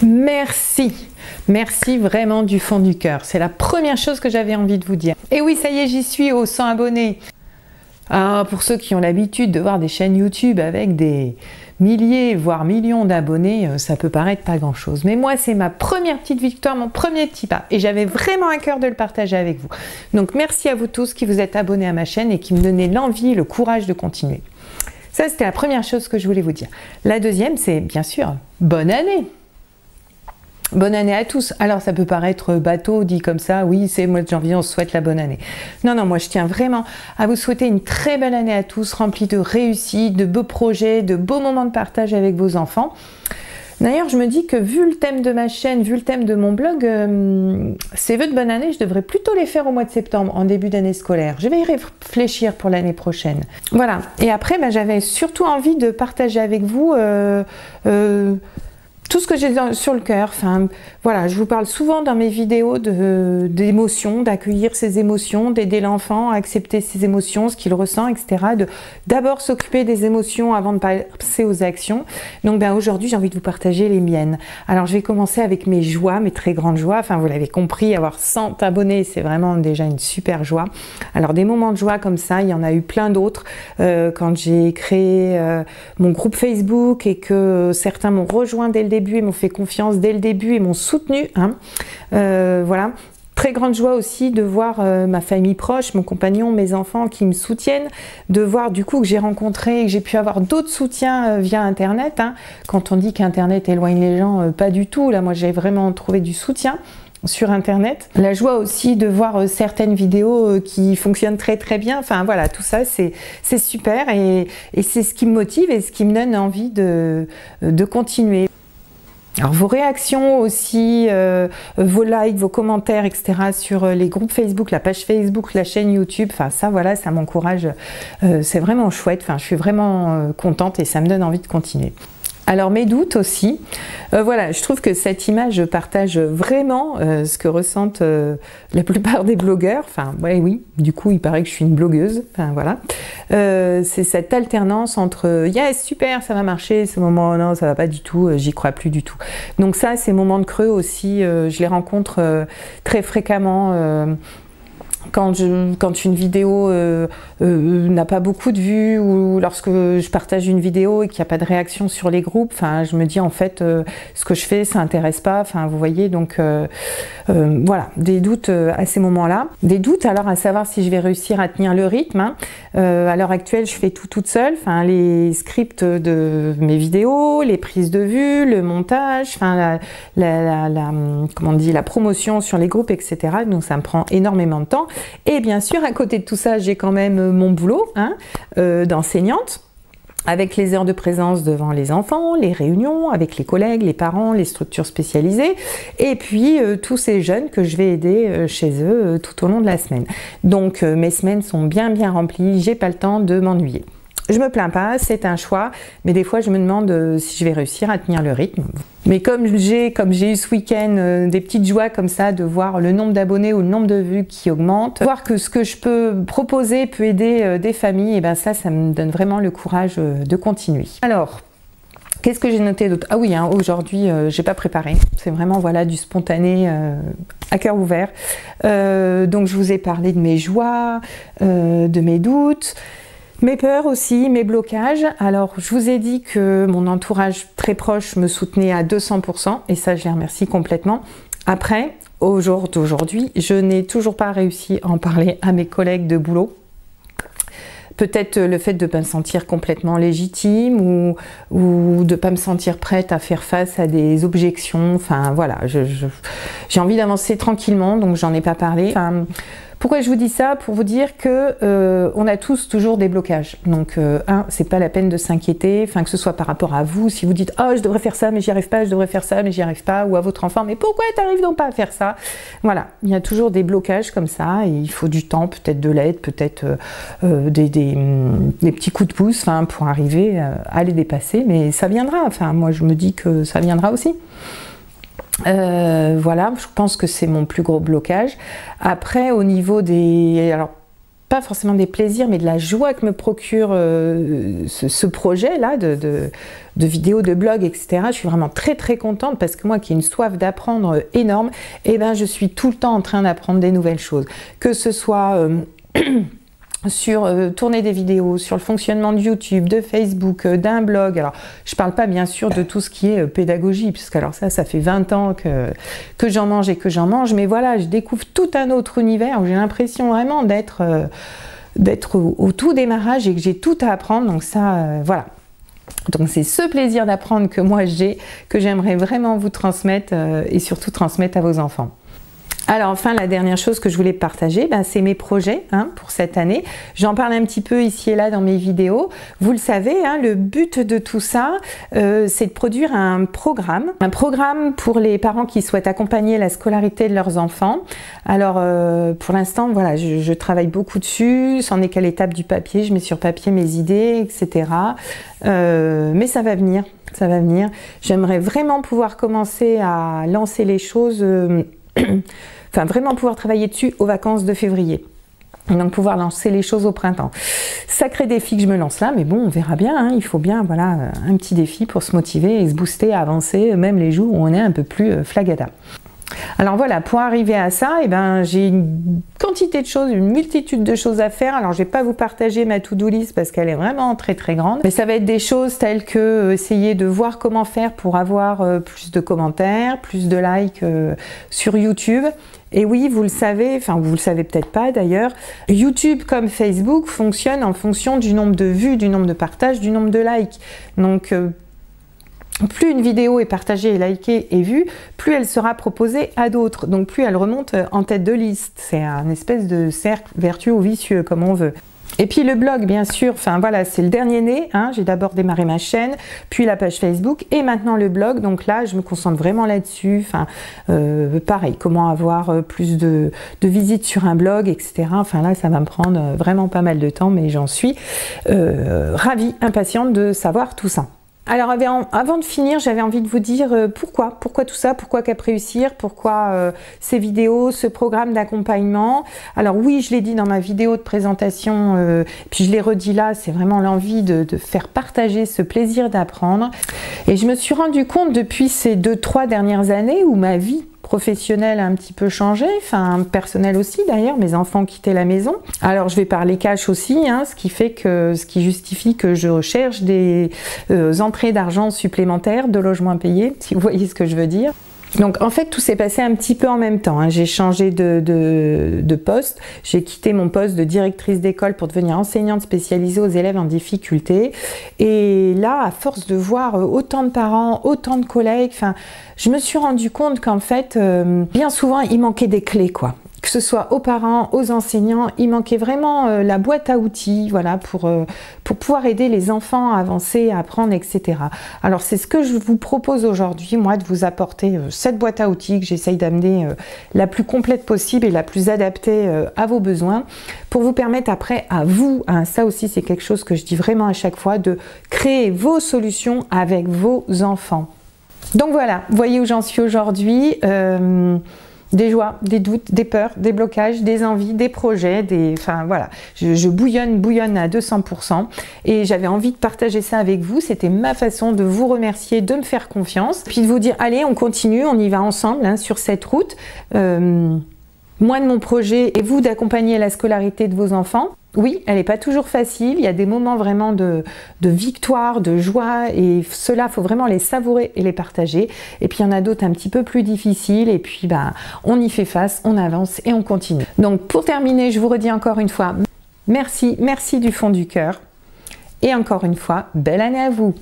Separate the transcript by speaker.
Speaker 1: Merci, merci vraiment du fond du cœur. C'est la première chose que j'avais envie de vous dire. Et oui, ça y est, j'y suis aux 100 abonnés. Ah, pour ceux qui ont l'habitude de voir des chaînes YouTube avec des milliers, voire millions d'abonnés, ça peut paraître pas grand-chose. Mais moi, c'est ma première petite victoire, mon premier petit pas. Et j'avais vraiment à cœur de le partager avec vous. Donc, merci à vous tous qui vous êtes abonnés à ma chaîne et qui me donnez l'envie et le courage de continuer. Ça, c'était la première chose que je voulais vous dire. La deuxième, c'est bien sûr, bonne année! Bonne année à tous. Alors ça peut paraître bateau dit comme ça, oui c'est mois de janvier, on se souhaite la bonne année. Non, non, moi je tiens vraiment à vous souhaiter une très belle année à tous, remplie de réussite, de beaux projets, de beaux moments de partage avec vos enfants. D'ailleurs je me dis que vu le thème de ma chaîne, vu le thème de mon blog, ces vœux de bonne année, je devrais plutôt les faire au mois de septembre, en début d'année scolaire. Je vais y réfléchir pour l'année prochaine. Voilà, et après j'avais surtout envie de partager avec vous tout ce que j'ai sur le cœur. Enfin, voilà, je vous parle souvent dans mes vidéos d'émotions, d'accueillir ses émotions, d'aider l'enfant à accepter ses émotions, ce qu'il ressent, etc. D'abord s'occuper des émotions avant de passer aux actions. Donc aujourd'hui, j'ai envie de vous partager les miennes. Alors je vais commencer avec mes joies, mes très grandes joies. Enfin, vous l'avez compris, avoir 100 abonnés, c'est vraiment déjà une super joie. Alors des moments de joie comme ça, il y en a eu plein d'autres. Quand j'ai créé mon groupe Facebook et que certains m'ont rejoint dès le début et m'ont fait confiance dès le début et m'ont soutenu, hein. Voilà, très grande joie aussi de voir ma famille proche, mon compagnon, mes enfants qui me soutiennent, de voir du coup que j'ai rencontré et que j'ai pu avoir d'autres soutiens via internet, hein. Quand on dit qu'internet éloigne les gens, pas du tout, là moi j'ai vraiment trouvé du soutien sur internet. La joie aussi de voir certaines vidéos qui fonctionnent très très bien. Enfin voilà, tout ça c'est super et c'est ce qui me motive et ce qui me donne envie de continuer. Alors vos réactions aussi, vos likes, vos commentaires, etc. sur les groupes Facebook, la page Facebook, la chaîne YouTube, enfin ça voilà, ça m'encourage, c'est vraiment chouette, enfin je suis vraiment contente et ça me donne envie de continuer. Alors mes doutes aussi, voilà, je trouve que cette image partage vraiment ce que ressentent la plupart des blogueurs, enfin ouais, oui, du coup il paraît que je suis une blogueuse, enfin voilà. C'est cette alternance entre yes super ça va marcher, ce moment non ça va pas du tout, j'y crois plus du tout. Donc ça ces moments de creux aussi, je les rencontre très fréquemment. Quand une vidéo n'a pas beaucoup de vues ou lorsque je partage une vidéo et qu'il n'y a pas de réaction sur les groupes, enfin, je me dis en fait ce que je fais ça intéresse pas, enfin vous voyez, donc voilà, des doutes à ces moments-là. Des doutes alors à savoir si je vais réussir à tenir le rythme, hein. À l'heure actuelle je fais tout toute seule, enfin, les scripts de mes vidéos, les prises de vue, le montage, enfin, comment on dit, la promotion sur les groupes, etc. Donc ça me prend énormément de temps. Et bien sûr, à côté de tout ça, j'ai quand même mon boulot, hein, d'enseignante, avec les heures de présence devant les enfants, les réunions, avec les collègues, les parents, les structures spécialisées, et puis tous ces jeunes que je vais aider chez eux tout au long de la semaine. Donc mes semaines sont bien remplies, j'ai pas le temps de m'ennuyer. Je me plains pas, c'est un choix, mais des fois je me demande si je vais réussir à tenir le rythme. Mais comme j'ai eu ce week-end des petites joies comme ça, de voir le nombre d'abonnés ou le nombre de vues qui augmente, voir que ce que je peux proposer peut aider des familles, et ben ça me donne vraiment le courage de continuer. Alors, qu'est-ce que j'ai noté d'autre? Ah oui, hein, aujourd'hui, j'ai pas préparé. C'est vraiment voilà du spontané à cœur ouvert. Donc je vous ai parlé de mes joies, de mes doutes. Mes peurs aussi, mes blocages. Alors, je vous ai dit que mon entourage très proche me soutenait à 200% et ça, je les remercie complètement. Après, au jour d'aujourd'hui, je n'ai toujours pas réussi à en parler à mes collègues de boulot. Peut-être le fait de ne pas me sentir complètement légitime ou de ne pas me sentir prête à faire face à des objections. Enfin, voilà, j'ai envie d'avancer tranquillement, donc j'en ai pas parlé. Enfin, pourquoi je vous dis ça? Pour vous dire que on a tous toujours des blocages. Donc, c'est pas la peine de s'inquiéter, enfin que ce soit par rapport à vous, si vous dites « Oh, je devrais faire ça, mais j'y arrive pas, je devrais faire ça, mais j'y arrive pas », ou à votre enfant « Mais pourquoi t'arrives donc pas à faire ça ?» Voilà, il y a toujours des blocages comme ça, et il faut du temps, peut-être de l'aide, peut-être des petits coups de pouce, enfin, pour arriver à les dépasser, mais ça viendra, enfin, moi je me dis que ça viendra aussi. Voilà, je pense que c'est mon plus gros blocage. Après, au niveau des... Alors, pas forcément des plaisirs, mais de la joie que me procure ce projet-là de vidéos, de blogs, etc. Je suis vraiment très très contente parce que moi qui ai une soif d'apprendre énorme, et ben je suis tout le temps en train d'apprendre des nouvelles choses. Que ce soit sur tourner des vidéos, sur le fonctionnement de YouTube, de Facebook, d'un blog. Alors, je parle pas bien sûr de tout ce qui est pédagogie, puisque alors ça fait 20 ans que j'en mange et que j'en mange, mais voilà, je découvre tout un autre univers où j'ai l'impression vraiment d'être au tout démarrage et que j'ai tout à apprendre, donc ça, voilà. Donc c'est ce plaisir d'apprendre que moi j'ai, que j'aimerais vraiment vous transmettre et surtout transmettre à vos enfants. Alors enfin, la dernière chose que je voulais partager, c'est mes projets pour cette année. J'en parle un petit peu ici et là dans mes vidéos. Vous le savez, le but de tout ça, c'est de produire un programme pour les parents qui souhaitent accompagner la scolarité de leurs enfants. Alors pour l'instant, voilà, je travaille beaucoup dessus, c'en est qu'à l'étape du papier, je mets sur papier mes idées, etc. Mais ça va venir, ça va venir. J'aimerais vraiment pouvoir commencer à lancer les choses... Enfin, vraiment pouvoir travailler dessus aux vacances de février. Et donc pouvoir lancer les choses au printemps. Sacré défi que je me lance là, mais bon, on verra bien. Il faut bien, voilà, un petit défi pour se motiver et se booster à avancer, même les jours où on est un peu plus flagada. Alors voilà, pour arriver à ça, j'ai une quantité de choses, une multitude de choses à faire. Alors je vais pas vous partager ma to-do list parce qu'elle est vraiment très très grande, mais ça va être des choses telles que essayer de voir comment faire pour avoir plus de commentaires, plus de likes sur YouTube. Et oui, vous le savez, enfin vous le savez peut-être pas d'ailleurs, YouTube comme Facebook fonctionne en fonction du nombre de vues, du nombre de partages, du nombre de likes. Donc plus une vidéo est partagée, et likée et vue, plus elle sera proposée à d'autres. Donc plus elle remonte en tête de liste. C'est un espèce de cercle vertueux ou vicieux, comme on veut. Et puis le blog, bien sûr, enfin voilà, c'est le dernier né. J'ai d'abord démarré ma chaîne, puis la page Facebook et maintenant le blog. Donc là, je me concentre vraiment là-dessus. Enfin, pareil, comment avoir plus de visites sur un blog, etc. Enfin là, ça va me prendre vraiment pas mal de temps, mais j'en suis ravie, impatiente de savoir tout ça. Alors avant de finir, j'avais envie de vous dire pourquoi tout ça, pourquoi Cap Réussir, pourquoi ces vidéos, ce programme d'accompagnement. Alors oui, je l'ai dit dans ma vidéo de présentation, puis je l'ai redit là, c'est vraiment l'envie de faire partager ce plaisir d'apprendre. Et je me suis rendu compte depuis ces 2-3 dernières années où ma vie professionnelle a un petit peu changé, enfin personnel aussi d'ailleurs, mes enfants quittaient la maison. Alors je vais parler cash aussi, ce qui justifie que je recherche des entrées d'argent supplémentaires, de logements payés, si vous voyez ce que je veux dire. Donc en fait tout s'est passé un petit peu en même temps, J'ai changé de poste, j'ai quitté mon poste de directrice d'école pour devenir enseignante spécialisée aux élèves en difficulté, et là à force de voir autant de parents, autant de collègues, je me suis rendu compte qu'en fait bien souvent il manquait des clés quoi. Que ce soit aux parents, aux enseignants, il manquait vraiment la boîte à outils, voilà, pour pouvoir aider les enfants à avancer, à apprendre, etc. Alors c'est ce que je vous propose aujourd'hui, moi, de vous apporter cette boîte à outils que j'essaye d'amener la plus complète possible et la plus adaptée à vos besoins, pour vous permettre après à vous, ça aussi c'est quelque chose que je dis vraiment à chaque fois, de créer vos solutions avec vos enfants. Donc voilà, vous voyez où j'en suis aujourd'hui. Des joies, des doutes, des peurs, des blocages, des envies, des projets, enfin voilà, je bouillonne à 200% et j'avais envie de partager ça avec vous. C'était ma façon de vous remercier, de me faire confiance, puis de vous dire allez, on continue, on y va ensemble sur cette route. Moi de mon projet et vous d'accompagner la scolarité de vos enfants. Oui, elle n'est pas toujours facile, il y a des moments vraiment de victoire, de joie, et cela, il faut vraiment les savourer et les partager. Et puis il y en a d'autres un petit peu plus difficiles, et puis on y fait face, on avance et on continue. Donc pour terminer, je vous redis encore une fois, merci du fond du cœur, et encore une fois, belle année à vous!